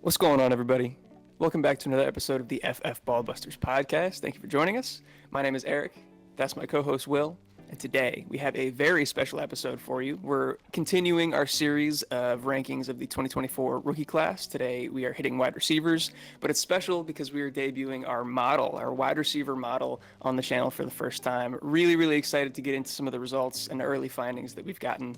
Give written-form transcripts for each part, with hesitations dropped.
What's going on, everybody? Welcome back to another episode of the FF Ballbusters podcast. Thank you for joining us. My name is Eric. That's my co host, Will. And today we have a very special episode for you. We're continuing our series of rankings of the 2024 rookie class. Today we are hitting wide receivers, but it's special because we are debuting our model, our wide receiver model, on the channel for the first time. Really excited to get into some of the results and the early findings that we've gotten.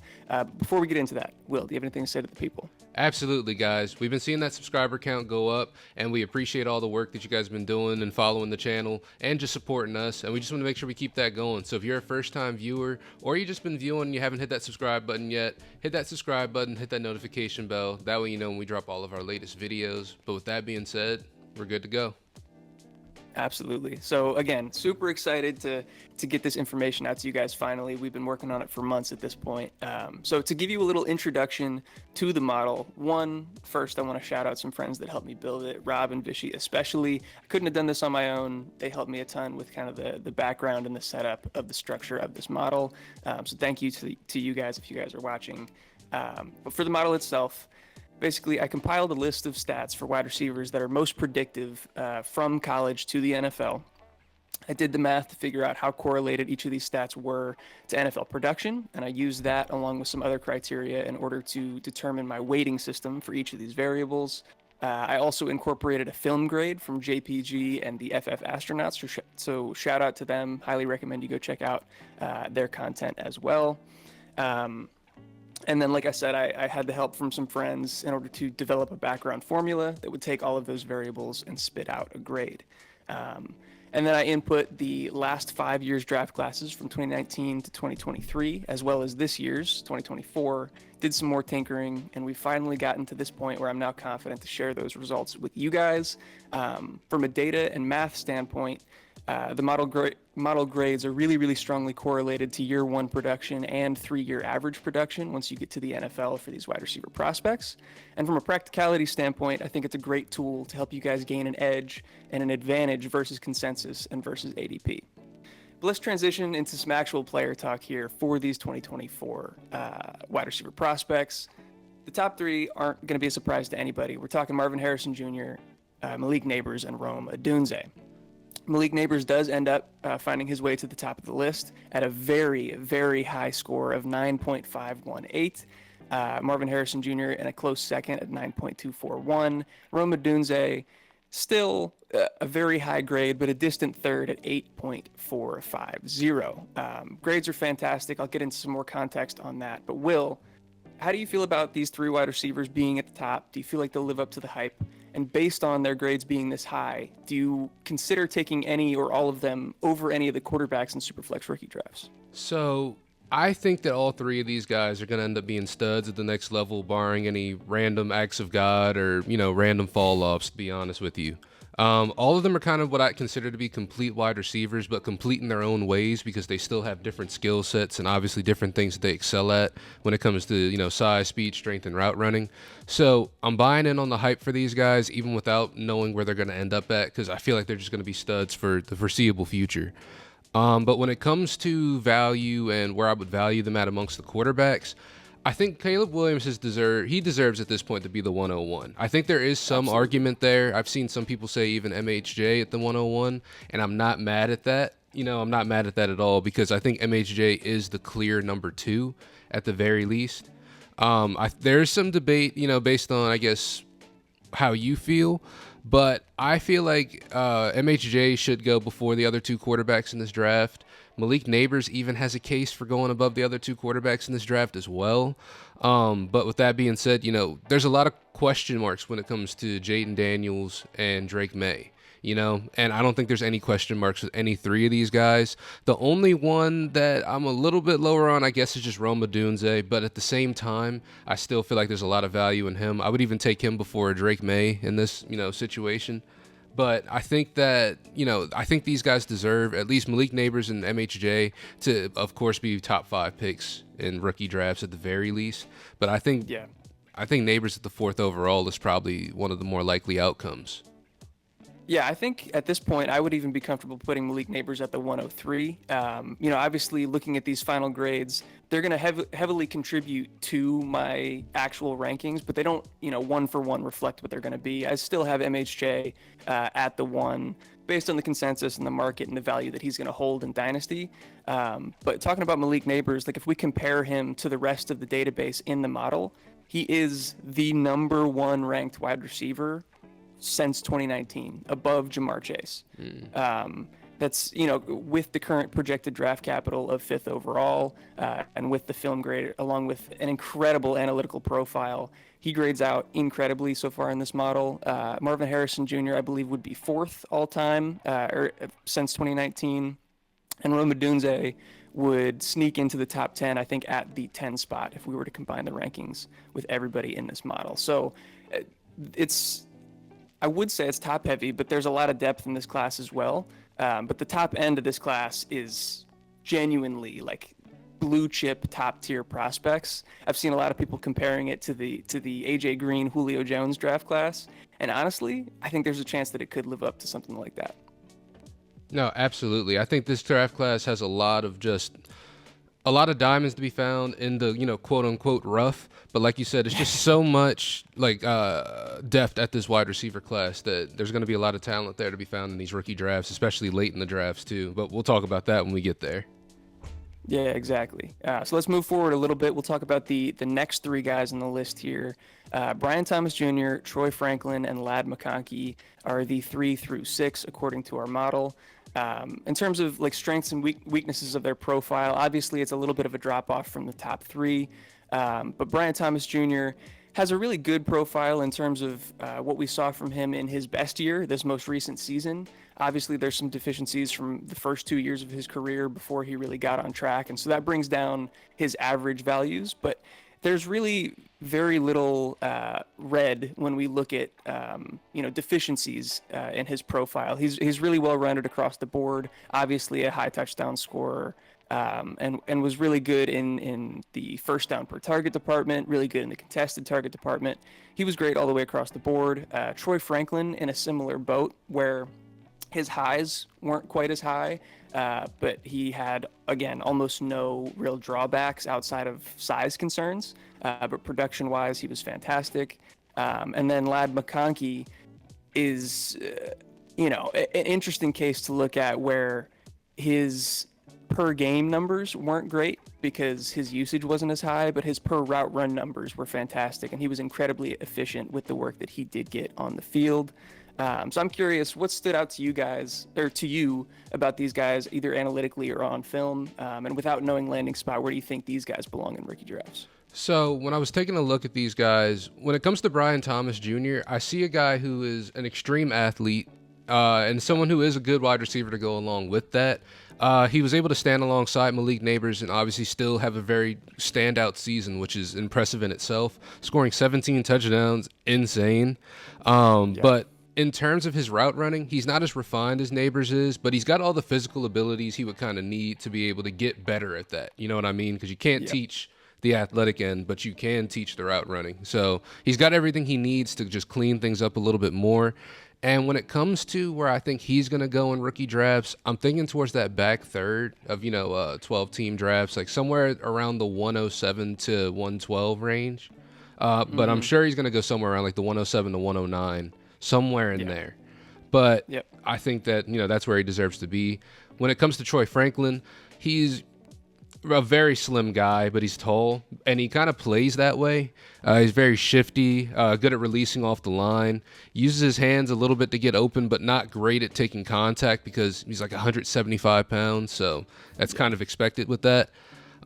Before we get into that, Will, do you have anything to say to the people? Absolutely, guys. We've been seeing that subscriber count go up, and we appreciate all the work that you guys have been doing and following the channel and just supporting us. And we just want to make sure we keep that going. So if you're a first-time viewer or you've just been viewing and you haven't hit that subscribe button yet, hit that subscribe button, hit that notification bell. That way you know when we drop all of our latest videos. But with that being said, we're good to go. Absolutely. So again, super excited to get this information out to you guys finally. We've been working on it for months at this point. So to give you a little introduction to the model, first I want to shout out some friends that helped me build it, Rob and Vishy especially. I couldn't have done this on my own. They helped me a ton with kind of the background and the setup of the structure of this model. So thank you to you guys if you guys are watching. But for the model itself, basically, I compiled a list of stats for wide receivers that are most predictive from college to the NFL. I did the math to figure out how correlated each of these stats were to NFL production, and I used that along with some other criteria in order to determine my weighting system for each of these variables. I also incorporated a film grade from JPG and the FF Astronauts, so shout out to them. Highly recommend you go check out their content as well. And then, like I said, I had the help from some friends in order to develop a background formula that would take all of those variables and spit out a grade. And then I input the last 5 years draft classes from 2019 to 2023, as well as this year's 2024, did some more tinkering, and we've finally gotten to this point where I'm now confident to share those results with you guys. From a data and math standpoint, the model grades are really strongly correlated to year one production and 3-year average production once you get to the NFL for these wide receiver prospects. And from a practicality standpoint, I think it's a great tool to help you guys gain an edge and an advantage versus consensus and versus ADP. But let's transition into some actual player talk here for these 2024 wide receiver prospects. The top three aren't going to be a surprise to anybody. We're talking Marvin Harrison Jr., Malik Nabers, and Rome Odunze. Malik Nabers does end up finding his way to the top of the list at a very high score of 9.518. Marvin Harrison Jr. in a close second at 9.241. Rome Odunze, still a very high grade, but a distant third at 8.450. Grades are fantastic. I'll get into some more context on that. But Will, how do you feel about these three wide receivers being at the top? Do you feel like they'll live up to the hype? And based on their grades being this high, do you consider taking any or all of them over any of the quarterbacks in Superflex rookie drafts? So I think that all three of these guys are going to end up being studs at the next level, barring any random acts of God or, random fall-offs, to be honest with you. All of them are kind of what I consider to be complete wide receivers, but complete in their own ways because they still have different skill sets and obviously different things that they excel at when it comes to, size, speed, strength, and route running. So I'm buying in on the hype for these guys, even without knowing where they're going to end up at, because I feel like they're just going to be studs for the foreseeable future. But when it comes to value and where I would value them at amongst the quarterbacks, I think Caleb Williams deserves at this point to be the 101. I think there is some argument there. I've seen some people say even MHJ at the 101, and I'm not mad at that. I'm not mad at that at all because I think MHJ is the clear number 2 at the very least. There's some debate, based on, I guess, how you feel, but I feel like MHJ should go before the other two quarterbacks in this draft. Malik Nabers even has a case for going above the other two quarterbacks in this draft as well. But with that being said, there's a lot of question marks when it comes to Jayden Daniels and Drake May. And I don't think there's any question marks with any three of these guys. The only one that I'm a little bit lower on, I guess, is just Rome Odunze. But at the same time, I still feel like there's a lot of value in him. I would even take him before Drake May in this, situation. But I think that, I think these guys deserve at least Malik Nabers and MHJ to, of course, be top 5 picks in rookie drafts at the very least. But I think Nabers at the 4th overall is probably one of the more likely outcomes. Yeah, I think at this point I would even be comfortable putting Malik Neighbors at the 103. Obviously looking at these final grades, they're going to heavily contribute to my actual rankings, but they don't, one for one reflect what they're going to be. I still have MHJ at the one based on the consensus and the market and the value that he's going to hold in Dynasty. But talking about Malik Neighbors, like if we compare him to the rest of the database in the model, he is the number one ranked wide receiver since 2019, above Jamar Chase. That's, with the current projected draft capital of fifth overall, and with the film grade, along with an incredible analytical profile, he grades out incredibly so far in this model. Marvin Harrison Jr., I believe, would be fourth all time since 2019. And Rome Odunze would sneak into the top 10, I think, at the 10 spot if we were to combine the rankings with everybody in this model. So I would say it's top heavy, but there's a lot of depth in this class as well. But the top end of this class is genuinely like blue chip top tier prospects. I've seen a lot of people comparing it to the AJ Green, Julio Jones draft class. And honestly, I think there's a chance that it could live up to something like that. No, absolutely. I think this draft class has a lot of diamonds to be found in the, quote unquote rough. But like you said, it's just so much like depth at this wide receiver class that there's going to be a lot of talent there to be found in these rookie drafts, especially late in the drafts too. But we'll talk about that when we get there. Yeah, exactly. So let's move forward a little bit. We'll talk about the next three guys on the list here. Brian Thomas Jr., Troy Franklin, and Ladd McConkey are the 3 through 6 according to our model. In terms of like strengths and weaknesses of their profile, obviously it's a little bit of a drop off from the top 3. But Brian Thomas Jr. has a really good profile in terms of what we saw from him in his best year, this most recent season. Obviously, there's some deficiencies from the first 2 years of his career before he really got on track. And so that brings down his average values. But there's really very little red when we look at deficiencies in his profile. He's really well rounded across the board. Obviously, a high touchdown scorer, and was really good in the first down per target department. Really good in the contested target department. He was great all the way across the board. Troy Franklin in a similar boat where his highs weren't quite as high, but he had, again, almost no real drawbacks outside of size concerns. But production-wise, he was fantastic. And then Ladd McConkey is, an interesting case to look at where his per-game numbers weren't great because his usage wasn't as high, but his per-route run numbers were fantastic, and he was incredibly efficient with the work that he did get on the field. So I'm curious, what stood out to you guys, or to you, about these guys, either analytically or on film? And without knowing landing spot, where do you think these guys belong in rookie drafts? So when I was taking a look at these guys, when it comes to Brian Thomas Jr., I see a guy who is an extreme athlete and someone who is a good wide receiver to go along with that. He was able to stand alongside Malik Neighbors and obviously still have a very standout season, which is impressive in itself. Scoring 17 touchdowns, insane. But in terms of his route running, he's not as refined as Neighbors is, but he's got all the physical abilities he would kind of need to be able to get better at that. You know what I mean? Because you can't teach the athletic end, but you can teach the route running. So he's got everything he needs to just clean things up a little bit more. And when it comes to where I think he's going to go in rookie drafts, I'm thinking towards that back third of, 12-team drafts, like somewhere around the 107 to 112 range. But I'm sure he's going to go somewhere around like the 107 to 109, somewhere in there. But I think that, that's where he deserves to be. When it comes to Troy Franklin, he's a very slim guy, but he's tall, and he kind of plays that way. He's very shifty, good at releasing off the line, uses his hands a little bit to get open, but not great at taking contact because he's like 175 pounds, so that's kind of expected with that.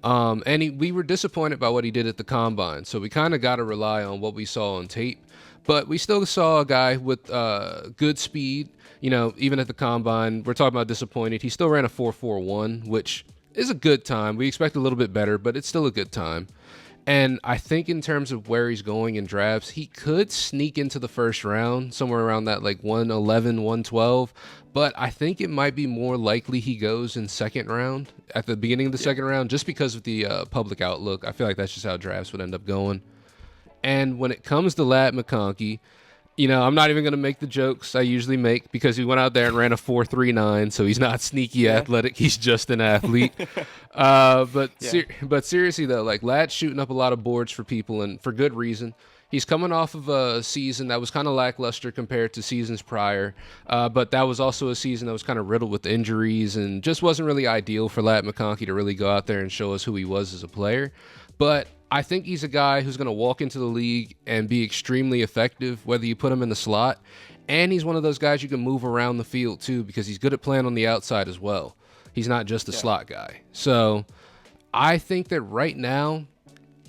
And we were disappointed by what he did at the Combine, so we kind of got to rely on what we saw on tape. But we still saw a guy with good speed, even at the Combine. We're talking about disappointed. He still ran a 4.41, which is a good time. We expect a little bit better, but it's still a good time. And I think in terms of where he's going in drafts, he could sneak into the first round, somewhere around that like 111, 112. But I think it might be more likely he goes in second round, at the beginning of the second round, just because of the public outlook. I feel like that's just how drafts would end up going. And when it comes to Ladd McConkey, I'm not even going to make the jokes I usually make because he went out there and ran a 4.39, so he's not sneaky athletic. He's just an athlete. But seriously though, like Lad's shooting up a lot of boards for people and for good reason. He's coming off of a season that was kind of lackluster compared to seasons prior, but that was also a season that was kind of riddled with injuries and just wasn't really ideal for Ladd McConkey to really go out there and show us who he was as a player. But I think he's a guy who's going to walk into the league and be extremely effective, whether you put him in the slot. And he's one of those guys you can move around the field, too, because he's good at playing on the outside as well. He's not just a slot guy. So I think that right now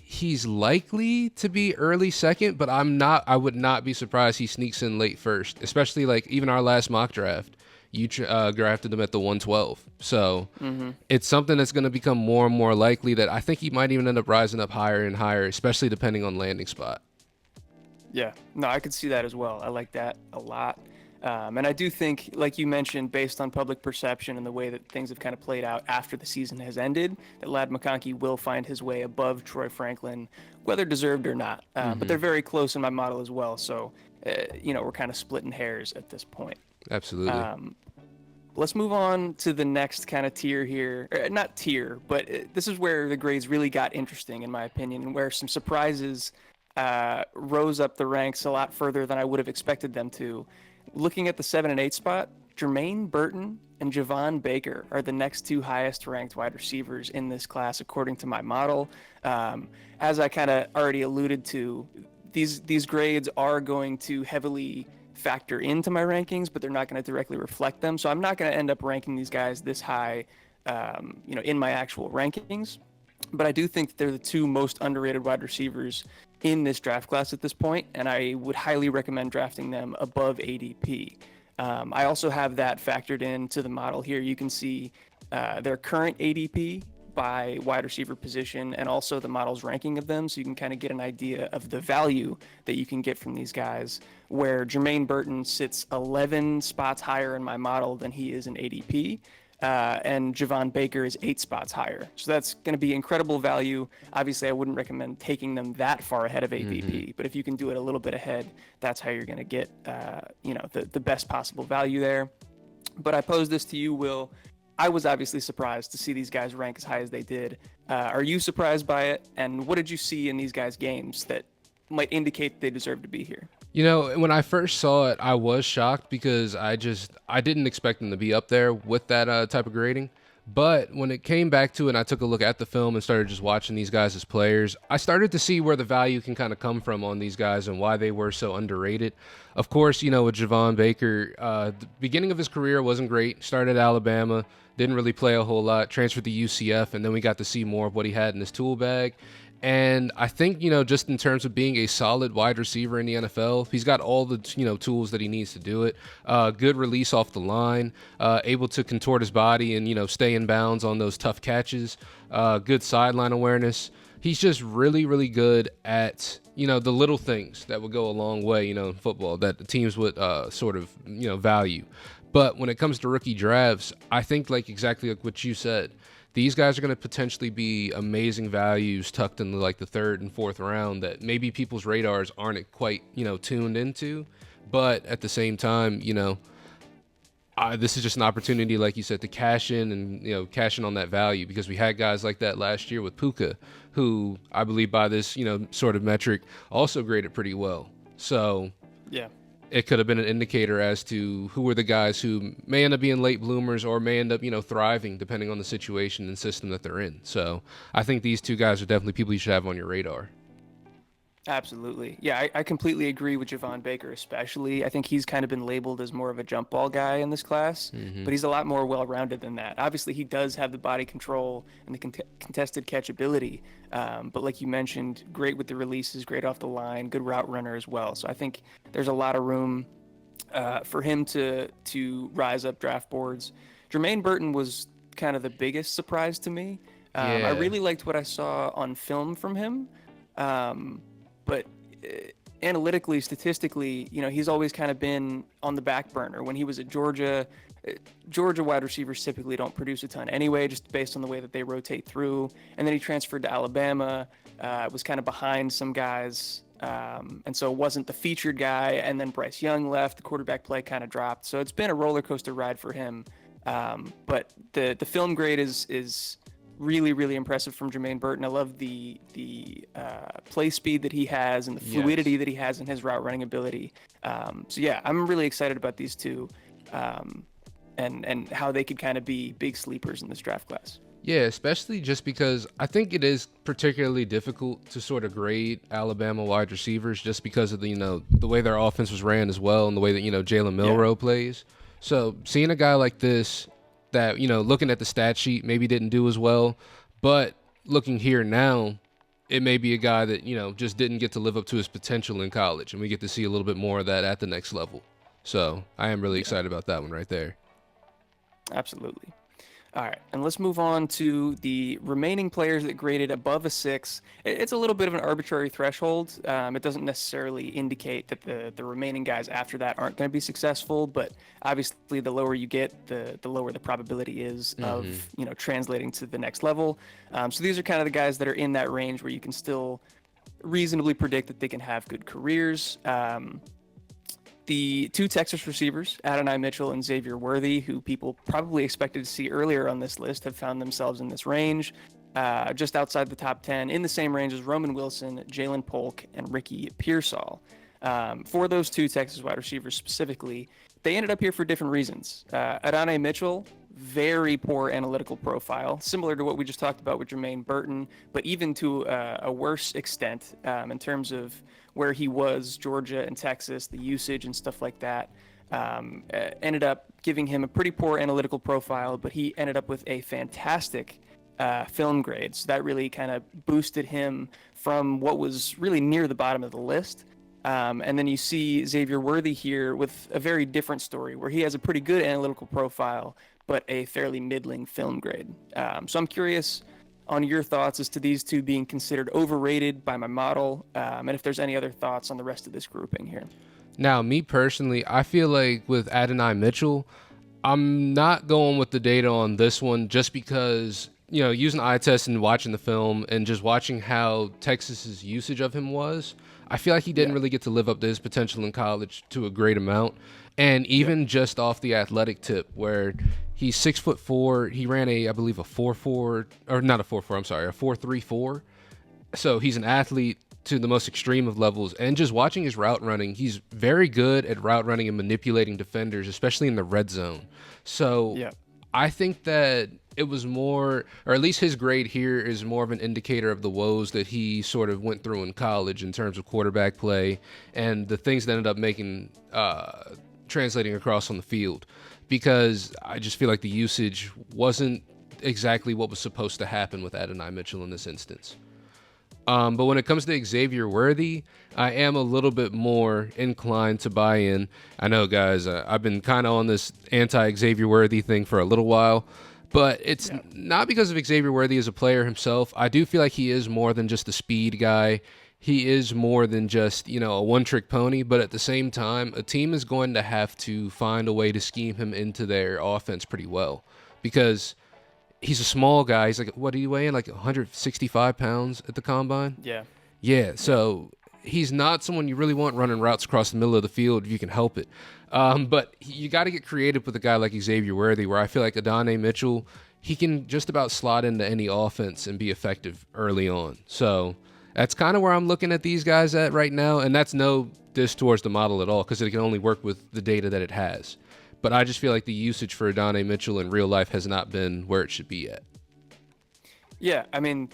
he's likely to be early second, but I would not be surprised he sneaks in late first, especially like even our last mock draft. You drafted him at the 112. So it's something that's going to become more and more likely that I think he might even end up rising up higher and higher, especially depending on landing spot. Yeah, no, I could see that as well. I like that a lot. And I do think, like you mentioned, based on public perception and the way that things have kind of played out after the season has ended, that Ladd McConkey will find his way above Troy Franklin, whether deserved or not. But they're very close in my model as well. So, we're kind of splitting hairs at this point. Absolutely. Let's move on to the next kind of tier here. Not tier, but this is where the grades really got interesting, in my opinion, and where some surprises rose up the ranks a lot further than I would have expected them to. Looking at the 7 and 8 spot, Jermaine Burton and Javon Baker are the next two highest ranked wide receivers in this class, according to my model. As I kind of already alluded to, these grades are going to heavily factor into my rankings, but they're not going to directly reflect them. So I'm not going to end up ranking these guys this high, in my actual rankings. But I do think that they're the two most underrated wide receivers in this draft class at this point, and I would highly recommend drafting them above ADP. I also have that factored into the model here. You can see their current ADP by wide receiver position and also the model's ranking of them, so you can kind of get an idea of the value that you can get from these guys, where Jermaine Burton sits 11 spots higher in my model than he is in ADP. And Javon Baker is 8 spots higher. So that's going to be incredible value. Obviously, I wouldn't recommend taking them that far ahead of ADP, but if you can do it a little bit ahead, that's how you're going to get, the best possible value there. But I pose this to you, Will. I was obviously surprised to see these guys rank as high as they did. Are you surprised by it? And what did you see in these guys' games that might indicate they deserve to be here? When I first saw it, I was shocked because I didn't expect them to be up there with that type of grading. But when it came back to it and I took a look at the film and started just watching these guys as players, I started to see where the value can kind of come from on these guys and why they were so underrated. Of course, with Javon Baker, the beginning of his career wasn't great. Started at Alabama, didn't really play a whole lot, transferred to UCF, and then we got to see more of what he had in his tool bag. And I think, just in terms of being a solid wide receiver in the NFL, he's got all the, tools that he needs to do it. Good release off the line, able to contort his body and, stay in bounds on those tough catches, good sideline awareness. He's just really, really good at, the little things that would go a long way, in football that the teams would value. But when it comes to rookie drafts, I think exactly like what you said, these guys are going to potentially be amazing values tucked in the 3rd and 4th round that maybe people's radars aren't quite, tuned into. But at the same time, this is just an opportunity, like you said, to cash in and, cash in on that value, because we had guys like that last year with Puka, who I believe by this, sort of metric also graded pretty well. So yeah, it could have been an indicator as to who were the guys who may end up being late bloomers or may end up, thriving depending on the situation and system that they're in. So I think these two guys are definitely people you should have on your radar. Absolutely. Yeah, I completely agree with Javon Baker, especially. I think he's kind of been labeled as more of a jump ball guy in this class, but he's a lot more well-rounded than that. Obviously, he does have the body control and the contested catch ability, but like you mentioned, great with the releases, great off the line, good route runner as well. So I think there's a lot of room for him to rise up draft boards. Jermaine Burton was kind of the biggest surprise to me. I really liked what I saw on film from him. But analytically, statistically, he's always kind of been on the back burner. When he was at Georgia, Georgia wide receivers typically don't produce a ton anyway, just based on the way that they rotate through. And then he transferred to Alabama, was kind of behind some guys and so wasn't the featured guy. And then Bryce Young left, the quarterback play kind of dropped. So it's been a roller coaster ride for him. But the film grade is really, really impressive from Jermaine Burton. I love the play speed that he has and the fluidity that he has in his route running ability. So yeah, I'm really excited about these two, and how they could kind of be big sleepers in this draft class. Yeah, especially just because I think it is particularly difficult to sort of grade Alabama wide receivers just because of the way their offense was ran as well, and the way that Jalen Milroe plays. So seeing a guy like this that looking at the stat sheet maybe didn't do as well, but looking here now, it may be a guy that just didn't get to live up to his potential in college, and we get to see a little bit more of that at the next level. So I am really excited about that one right there. Absolutely. All right, and let's move on to the remaining players that graded above a 6. It's a little bit of an arbitrary threshold. It doesn't necessarily indicate that the remaining guys after that aren't going to be successful, but obviously the lower you get, the lower the probability is of translating to the next level. So these are kind of the guys that are in that range where you can still reasonably predict that they can have good careers. The two Texas receivers, Adonai Mitchell and Xavier Worthy, who people probably expected to see earlier on this list, have found themselves in this range, just outside the top 10, in the same range as Roman Wilson, Jalen Polk, and Ricky Pearsall. For those two Texas wide receivers specifically, they ended up here for different reasons. Adonai Mitchell, very poor analytical profile, similar to what we just talked about with Jermaine Burton, but even to a worse extent in terms of where he was, Georgia and Texas, the usage and stuff like that, ended up giving him a pretty poor analytical profile, but he ended up with a fantastic film grade. So that really kind of boosted him from what was really near the bottom of the list. And then you see Xavier Worthy here with a very different story, where he has a pretty good analytical profile, but a fairly middling film grade. So I'm curious on your thoughts as to these two being considered overrated by my model, and if there's any other thoughts on the rest of this grouping here. Now, me personally, I feel like with Adonai Mitchell, I'm not going with the data on this one just because, using eye test and watching the film and just watching how Texas's usage of him was, I feel like he didn't really get to live up to his potential in college to a great amount. And even just off the athletic tip, where he's 6'4", he ran I believe a 4.4, or not a 4.4, I'm sorry, a 4.34. So he's an athlete to the most extreme of levels. And just watching his route running, he's very good at route running and manipulating defenders, especially in the red zone. So I think that it was more, or at least his grade here is more of an indicator of the woes that he sort of went through in college in terms of quarterback play and the things that ended up making translating across on the field, because I just feel like the usage wasn't exactly what was supposed to happen with Adonai Mitchell in this instance. But when it comes to Xavier Worthy, I am a little bit more inclined to buy in. I know, guys, I've been kind of on this anti-Xavier Worthy thing for a little while, but it's not because of Xavier Worthy as a player himself. I do feel like he is more than just a speed guy. He is more than just, a one-trick pony, but at the same time, a team is going to have to find a way to scheme him into their offense pretty well, because he's a small guy. He's like, what do you weigh in? Like 165 pounds at the combine? Yeah, so he's not someone you really want running routes across the middle of the field if you can help it. But you got to get creative with a guy like Xavier Worthy, where I feel like Adonai Mitchell, he can just about slot into any offense and be effective early on. So that's kind of where I'm looking at these guys at right now, and that's no diss towards the model at all, because it can only work with the data that it has. But I just feel like the usage for Adonai Mitchell in real life has not been where it should be yet. Yeah, I mean,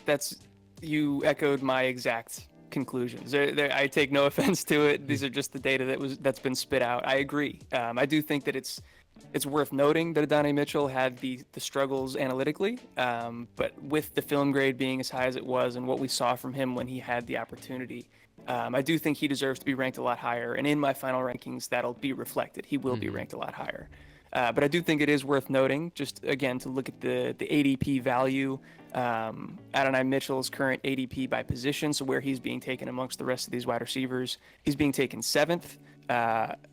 you echoed my exact conclusions. I take no offense to it. These are just the data that's been spit out. I agree. I do think that it's worth noting that Adonai Mitchell had the struggles analytically, but with the film grade being as high as it was and what we saw from him when he had the opportunity, I do think he deserves to be ranked a lot higher. And in my final rankings, that'll be reflected. He will be ranked a lot higher. But I do think it is worth noting, just again, to look at the ADP value. Adonai Mitchell's current ADP by position, so where he's being taken amongst the rest of these wide receivers, he's being taken 7th.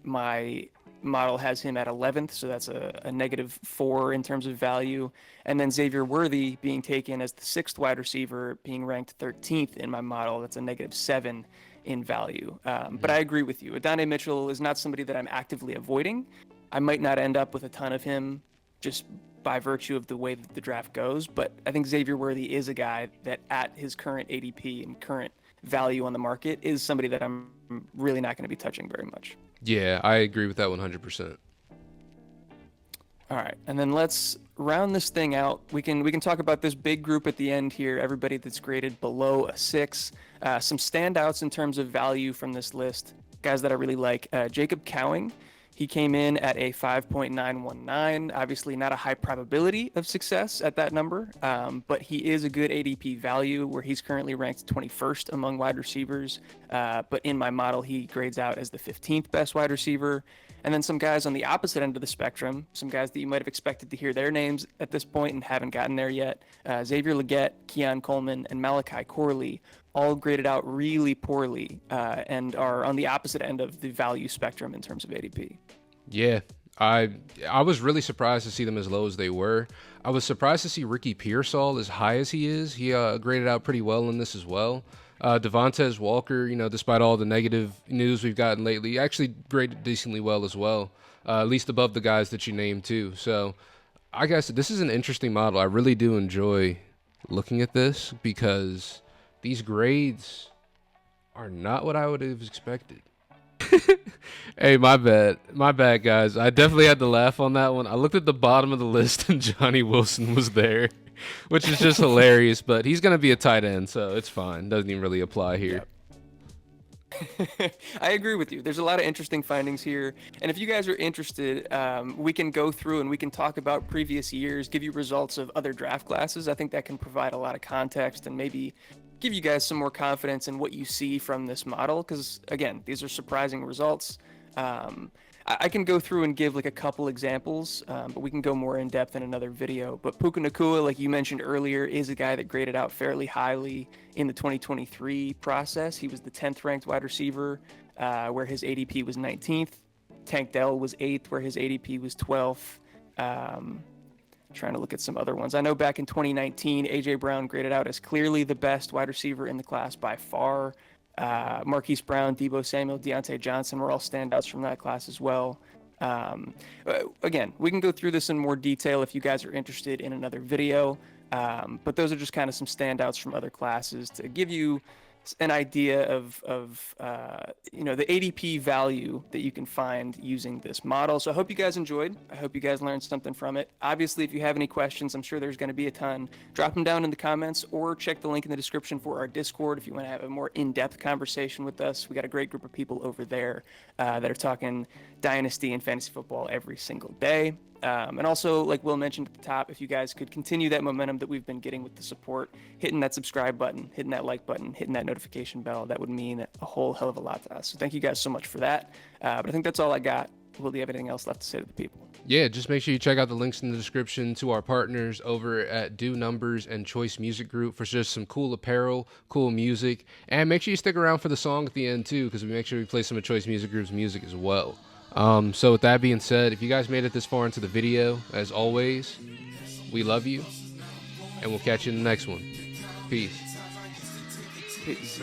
My model has him at 11th, so that's a -4 in terms of value. And then Xavier Worthy being taken as the 6th wide receiver, being ranked 13th in my model. That's a -7 in value. But I agree with you. Adonai Mitchell is not somebody that I'm actively avoiding. I might not end up with a ton of him just by virtue of the way that the draft goes, but I think Xavier Worthy is a guy that at his current ADP and current value on the market is somebody that I'm really not going to be touching very much. Yeah, I agree with that 100%. All right, and then let's round this thing out. We can talk about this big group at the end here. Everybody that's graded below a 6. Some standouts in terms of value from this list. Guys that I really like. Jacob Cowing. He came in at a 5.919. Obviously, not a high probability of success at that number, but he is a good ADP value where he's currently ranked 21st among wide receivers. But in my model, he grades out as the 15th best wide receiver. And then some guys on the opposite end of the spectrum, some guys that you might have expected to hear their names at this point and haven't gotten there yet. Xavier Legette, Keon Coleman, and Malachi Corley all graded out really poorly and are on the opposite end of the value spectrum in terms of ADP. Yeah, I was really surprised to see them as low as they were. I was surprised to see Ricky Pearsall as high as he is. He graded out pretty well in this as well. Devontae Walker, despite all the negative news we've gotten lately, actually graded decently well as well, at least above the guys that you named too. So I guess this is an interesting model. I really do enjoy looking at this because these grades are not what I would have expected. Hey, my bad, guys. I definitely had to laugh on that one. I looked at the bottom of the list and Johnny Wilson was there, which is just hilarious, but he's going to be a tight end, so it's fine. Doesn't even really apply here. Yep. I agree with you. There's a lot of interesting findings here. And if you guys are interested, we can go through and we can talk about previous years, give you results of other draft classes. I think that can provide a lot of context and maybe give you guys some more confidence in what you see from this model. Because again, these are surprising results. I can go through and give like a couple examples, but we can go more in depth in another video. But Puka Nacua, like you mentioned earlier, is a guy that graded out fairly highly in the 2023 process. He was the 10th ranked wide receiver, where his ADP was 19th. Tank Dell was 8th, where his ADP was 12th. Trying to look at some other ones. I know back in 2019, AJ Brown graded out as clearly the best wide receiver in the class by far. Marquise Brown, Deebo Samuel, Deontay Johnson were all standouts from that class as well. Again, we can go through this in more detail if you guys are interested in another video. But those are just kind of some standouts from other classes to give you an idea of the ADP value that you can find using this model. So I hope you guys enjoyed. I hope you guys learned something from it. Obviously, if you have any questions, I'm sure there's going to be a ton. Drop them down in the comments or check the link in the description for our Discord if you want to have a more in-depth conversation with us. We got a great group of people over there that are talking Dynasty and fantasy football every single day. And also, like Will mentioned at the top, if you guys could continue that momentum that we've been getting with the support, hitting that subscribe button, hitting that like button, hitting that notification bell, that would mean a whole hell of a lot to us. So thank you guys so much for that. But I think that's all I got. Will, do you have anything else left to say to the people? Yeah, just make sure you check out the links in the description to our partners over at Do Numbers and Choice Music Group for just some cool apparel, cool music. And make sure you stick around for the song at the end too, because we make sure we play some of Choice Music Group's music as well. So with that being said, if you guys made it this far into the video, as always, we love you, and we'll catch you in the next one. Peace. Peace.